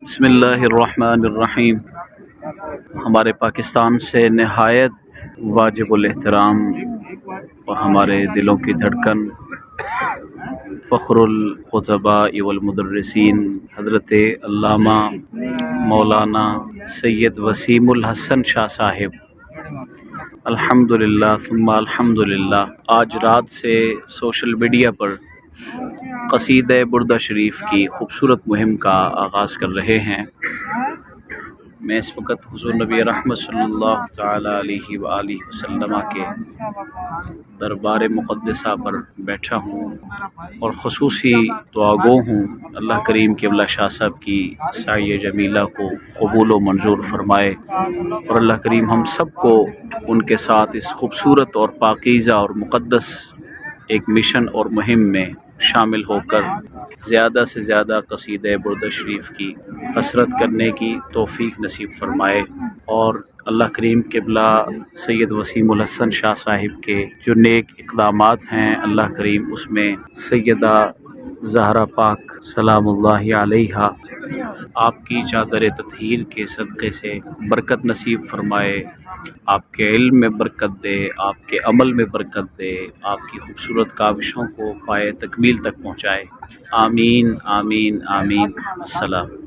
بسم اللہ الرحمن الرحیم۔ ہمارے پاکستان سے نہایت واجب الاحترام اور ہمارے دلوں کی دھڑکن فخر الخطباء والمدرسین حضرت علامہ مولانا سید وسیم الحسن شاہ صاحب الحمدللہ ثم الحمدللہ آج رات سے سوشل میڈیا پر قصیدہ بردہ شریف کی خوبصورت مہم کا آغاز کر رہے ہیں۔ میں اس وقت حضور نبی رحمت صلی اللہ تعالی علیہ وآلہ وسلم کے دربار مقدسہ پر بیٹھا ہوں اور خصوصی دعا گو ہوں۔ اللہ کریم قبلہ شاہ صاحب کی سعی جمیلہ کو قبول و منظور فرمائے اور اللہ کریم ہم سب کو ان کے ساتھ اس خوبصورت اور پاکیزہ اور مقدس ایک مشن اور مہم میں شامل ہو کر زیادہ سے زیادہ قصیدہ بردہ شریف کی کثرت کرنے کی توفیق نصیب فرمائے، اور اللہ کریم قبلہ سید وسیم الحسن شاہ صاحب کے جو نیک اقدامات ہیں اللہ کریم اس میں سیدہ زہرا پاک سلام اللہ علیہا آپ کی چادر تطہیر کے صدقے سے برکت نصیب فرمائے، آپ کے علم میں برکت دے، آپ کے عمل میں برکت دے، آپ کی خوبصورت کاوشوں کو پائے تکمیل تک پہنچائے۔ آمین آمین آمین۔ السلام۔